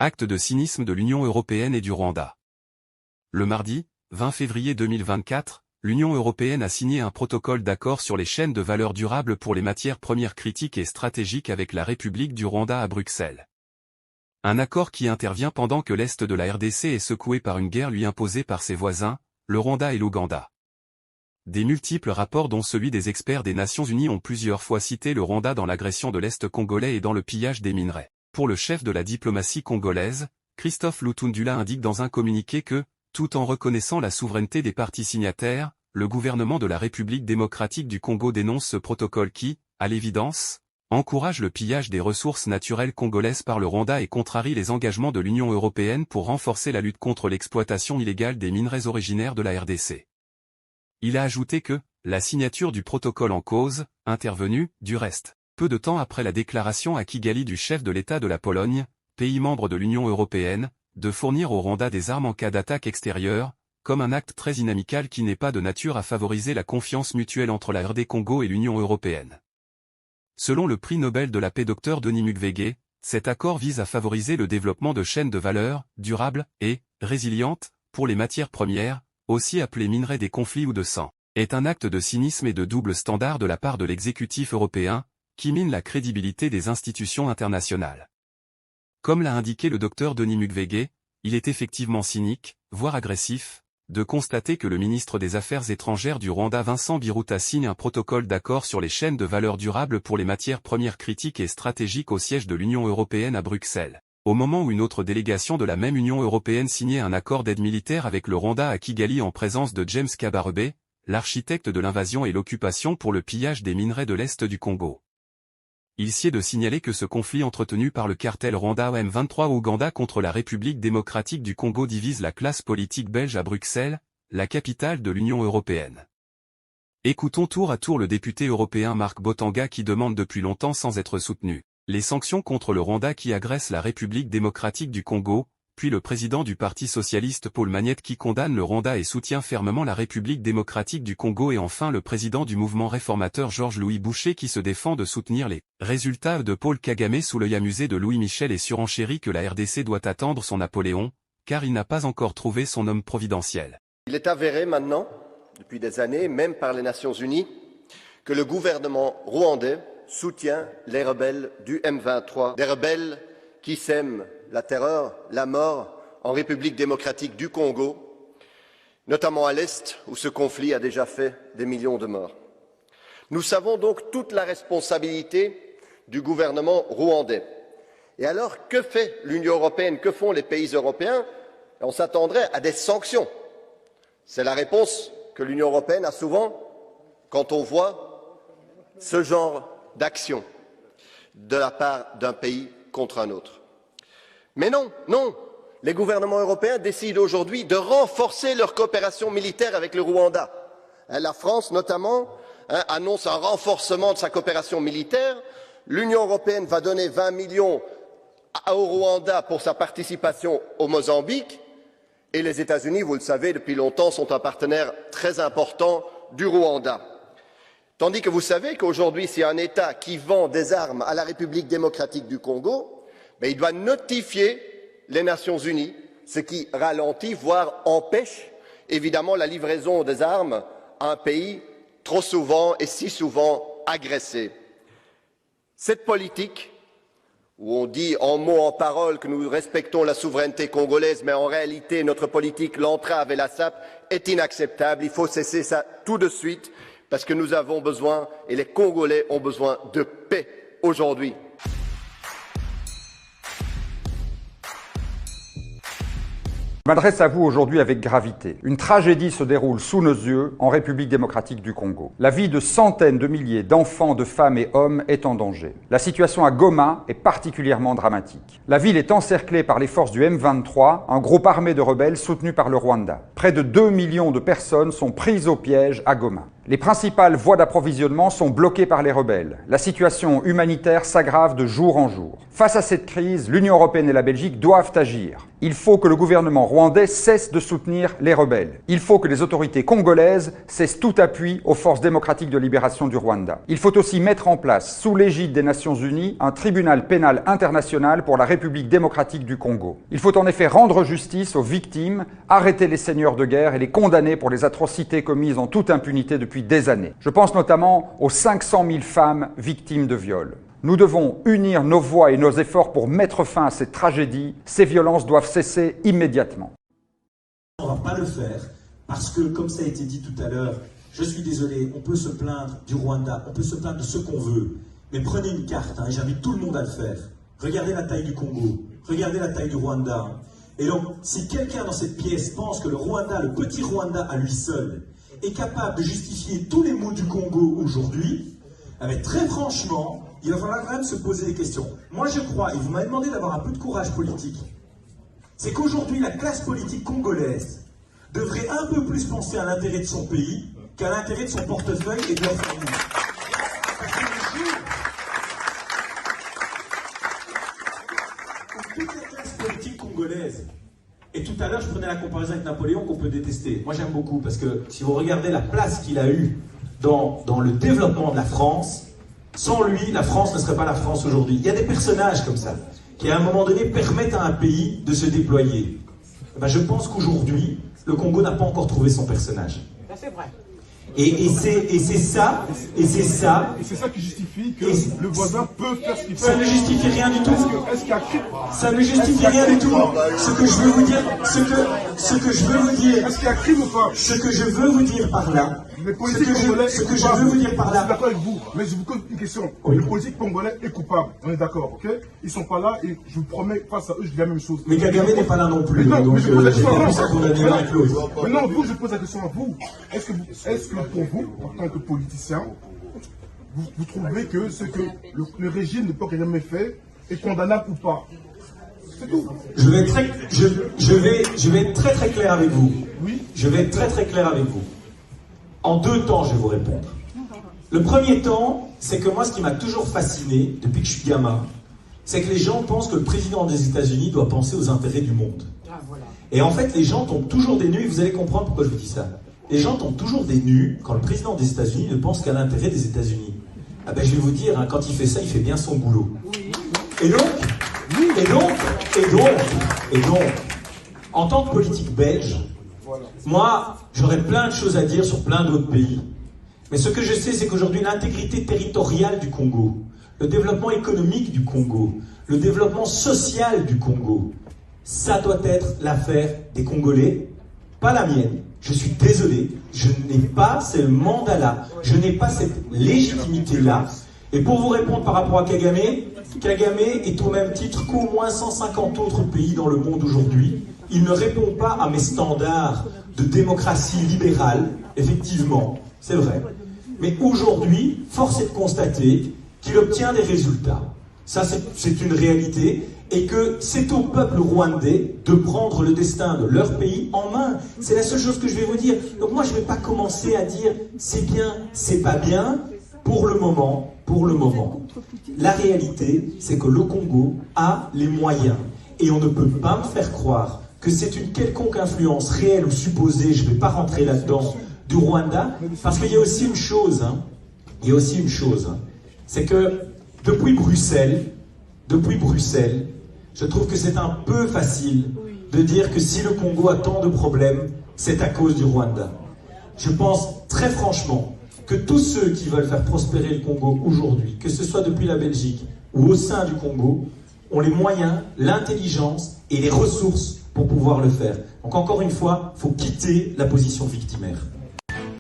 Acte de cynisme de l'Union européenne et du Rwanda. Le mardi, 20 février 2024, l'Union européenne a signé un protocole d'accord sur les chaînes de valeur durables pour les matières premières critiques et stratégiques avec la République du Rwanda à Bruxelles. Un accord qui intervient pendant que l'Est de la RDC est secoué par une guerre lui imposée par ses voisins, le Rwanda et l'Ouganda. Des multiples rapports dont celui des experts des Nations Unies ont plusieurs fois cité le Rwanda dans l'agression de l'Est congolais et dans le pillage des minerais. Pour le chef de la diplomatie congolaise, Christophe Lutundula indique dans un communiqué que, tout en reconnaissant la souveraineté des parties signataires, le gouvernement de la République démocratique du Congo dénonce ce protocole qui, à l'évidence, encourage le pillage des ressources naturelles congolaises par le Rwanda et contrarie les engagements de l'Union européenne pour renforcer la lutte contre l'exploitation illégale des minerais originaires de la RDC. Il a ajouté que, la signature du protocole en cause, intervenue, du reste, peu de temps après la déclaration à Kigali du chef de l'État de la Pologne, pays membre de l'Union européenne, de fournir au Rwanda des armes en cas d'attaque extérieure, comme un acte très inamical qui n'est pas de nature à favoriser la confiance mutuelle entre la RD Congo et l'Union européenne. Selon le prix Nobel de la paix Dr Denis Mukwege, cet accord vise à favoriser le développement de chaînes de valeur, durables et résilientes, pour les matières premières, aussi appelées minerais des conflits ou de sang, est un acte de cynisme et de double standard de la part de l'exécutif européen, qui mine la crédibilité des institutions internationales. Comme l'a indiqué le Dr Denis Mukwege, il est effectivement cynique, voire agressif, de constater que le ministre des Affaires étrangères du Rwanda Vincent Biruta signe un protocole d'accord sur les chaînes de valeur durables pour les matières premières critiques et stratégiques au siège de l'Union européenne à Bruxelles, au moment où une autre délégation de la même Union européenne signait un accord d'aide militaire avec le Rwanda à Kigali en présence de James Kabarebe, l'architecte de l'invasion et l'occupation pour le pillage des minerais de l'Est du Congo. Il sied de signaler que ce conflit entretenu par le cartel Rwanda M23 Ouganda contre la République démocratique du Congo divise la classe politique belge à Bruxelles, la capitale de l'Union européenne. Écoutons tour à tour le député européen Marc Botanga qui demande depuis longtemps sans être soutenu les sanctions contre le Rwanda qui agresse la République démocratique du Congo, puis le président du Parti socialiste Paul Magnette qui condamne le Rwanda et soutient fermement la République démocratique du Congo et enfin le président du mouvement réformateur Georges-Louis Boucher qui se défend de soutenir les résultats de Paul Kagame sous l'œil amusé de Louis Michel et surenchérit que la RDC doit attendre son Napoléon, car il n'a pas encore trouvé son homme providentiel. Il est avéré maintenant, depuis des années, même par les Nations Unies, que le gouvernement rwandais soutient les rebelles du M23, des rebelles qui sèment la terreur, la mort en République démocratique du Congo, notamment à l'Est où ce conflit a déjà fait des millions de morts. Nous savons donc toute la responsabilité du gouvernement rwandais. Et alors, que fait l'Union européenne, que font les pays européens? On s'attendrait à des sanctions. C'est la réponse que l'Union européenne a souvent quand on voit ce genre d'action de la part d'un pays contre un autre. Mais non, non, les gouvernements européens décident aujourd'hui de renforcer leur coopération militaire avec le Rwanda. La France, notamment, annonce un renforcement de sa coopération militaire. L'Union européenne va donner 20 millions au Rwanda pour sa participation au Mozambique. Et les États-Unis, vous le savez, depuis longtemps, sont un partenaire très important du Rwanda. Tandis que vous savez qu'aujourd'hui, s'il y a un État qui vend des armes à la République démocratique du Congo, il doit notifier les Nations Unies, ce qui ralentit, voire empêche, évidemment, la livraison des armes à un pays trop souvent et si souvent agressé. Cette politique, où on dit en mots, en paroles que nous respectons la souveraineté congolaise, mais en réalité notre politique l'entrave et la sape, est inacceptable. Il faut cesser ça tout de suite, parce que nous avons besoin, et les Congolais ont besoin de paix aujourd'hui. Je m'adresse à vous aujourd'hui avec gravité. Une tragédie se déroule sous nos yeux en République démocratique du Congo. La vie de centaines de milliers d'enfants, de femmes et hommes est en danger. La situation à Goma est particulièrement dramatique. La ville est encerclée par les forces du M23, un groupe armé de rebelles soutenu par le Rwanda. Près de 2 millions de personnes sont prises au piège à Goma. Les principales voies d'approvisionnement sont bloquées par les rebelles. La situation humanitaire s'aggrave de jour en jour. Face à cette crise, l'Union européenne et la Belgique doivent agir. Il faut que le gouvernement rwandais cesse de soutenir les rebelles. Il faut que les autorités congolaises cessent tout appui aux forces démocratiques de libération du Rwanda. Il faut aussi mettre en place, sous l'égide des Nations Unies, un tribunal pénal international pour la République démocratique du Congo. Il faut en effet rendre justice aux victimes, arrêter les seigneurs de guerre et les condamner pour les atrocités commises en toute impunité depuis des années. Je pense notamment aux 500 000 femmes victimes de viols. Nous devons unir nos voix et nos efforts pour mettre fin à cette tragédie. Ces violences doivent cesser immédiatement. On ne va pas le faire parce que, comme ça a été dit tout à l'heure, je suis désolé, on peut se plaindre du Rwanda, on peut se plaindre de ce qu'on veut, mais prenez une carte, et j'invite tout le monde à le faire. Regardez la taille du Congo, regardez la taille du Rwanda. Et donc, si quelqu'un dans cette pièce pense que le Rwanda, le petit Rwanda à lui seul, est capable de justifier tous les maux du Congo aujourd'hui, très franchement, il va falloir quand même se poser des questions. Moi je crois, et vous m'avez demandé d'avoir un peu de courage politique, c'est qu'aujourd'hui la classe politique congolaise devrait un peu plus penser à l'intérêt de son pays qu'à l'intérêt de son portefeuille et de leur famille. Parce que le jour où toute la classe politique congolaise, et tout à l'heure, je prenais la comparaison avec Napoléon qu'on peut détester. Moi, j'aime beaucoup parce que si vous regardez la place qu'il a eue dans le développement de la France, sans lui, la France ne serait pas la France aujourd'hui. Il y a des personnages comme ça qui, à un moment donné, permettent à un pays de se déployer. Je pense qu'aujourd'hui, le Congo n'a pas encore trouvé son personnage. C'est vrai. Et c'est ça. Et c'est ça qui justifie que le voisin peut faire ce qu'il fait. Ça ne justifie rien du tout. Est-ce qu'il y a crime? Ça ne justifie rien du tout. Ce que je veux vous dire, ce que je veux vous dire. Est-ce qu'il y a crime ou pas? Ce que je veux vous dire par là. Le politique congolais ce que je veux vous dire par là. Je suis d'accord avec vous, mais je vous pose une question. Oui. Le politique congolais est coupable. On est d'accord, ok? Ils sont pas là et je vous promets, face à eux, je dis la même chose. Mais Kagame n'est pas là non plus. Mais non, donc mais je pose la j'ai question pas à pu ça vous. condamner l'un et l'autre. Mais non, vous, je pose la question à vous. Est-ce que pour vous, en tant que politicien, vous trouvez que ce que le régime de Paul Kagame fait est condamnable ou pas? C'est tout. Je vais être très très clair avec vous. Oui. Je vais être très très clair avec vous. En deux temps, je vais vous répondre. Le premier temps, c'est que moi, ce qui m'a toujours fasciné, depuis que je suis gamin, c'est que les gens pensent que le président des États-Unis doit penser aux intérêts du monde. Ah, voilà. Et en fait, les gens tombent toujours des nues, et vous allez comprendre pourquoi je vous dis ça. Les gens tombent toujours des nues quand le président des États-Unis ne pense qu'à l'intérêt des États-Unis. Je vais vous dire, quand il fait ça, il fait bien son boulot. Et donc, en tant que politique belge, moi, j'aurais plein de choses à dire sur plein d'autres pays. Mais ce que je sais, c'est qu'aujourd'hui, l'intégrité territoriale du Congo, le développement économique du Congo, le développement social du Congo, ça doit être l'affaire des Congolais, pas la mienne. Je suis désolé, je n'ai pas ce mandat-là, je n'ai pas cette légitimité-là. Et pour vous répondre par rapport à Kagame, Kagame est au même titre qu'au moins 150 autres pays dans le monde aujourd'hui. Il ne répond pas à mes standards de démocratie libérale, effectivement, c'est vrai. Mais aujourd'hui, force est de constater qu'il obtient des résultats. Ça, c'est une réalité. Et que c'est au peuple rwandais de prendre le destin de leur pays en main. C'est la seule chose que je vais vous dire. Donc moi, je ne vais pas commencer à dire c'est bien, c'est pas bien. Pour le moment, la réalité, c'est que le Congo a les moyens. Et on ne peut pas me faire croire que c'est une quelconque influence réelle ou supposée, je ne vais pas rentrer là-dedans, du Rwanda, parce qu'il y a aussi une chose, c'est que depuis Bruxelles, je trouve que c'est un peu facile de dire que si le Congo a tant de problèmes, c'est à cause du Rwanda. Je pense très franchement que tous ceux qui veulent faire prospérer le Congo aujourd'hui, que ce soit depuis la Belgique ou au sein du Congo, ont les moyens, l'intelligence et les ressources pour pouvoir le faire. Donc encore une fois, il faut quitter la position victimaire.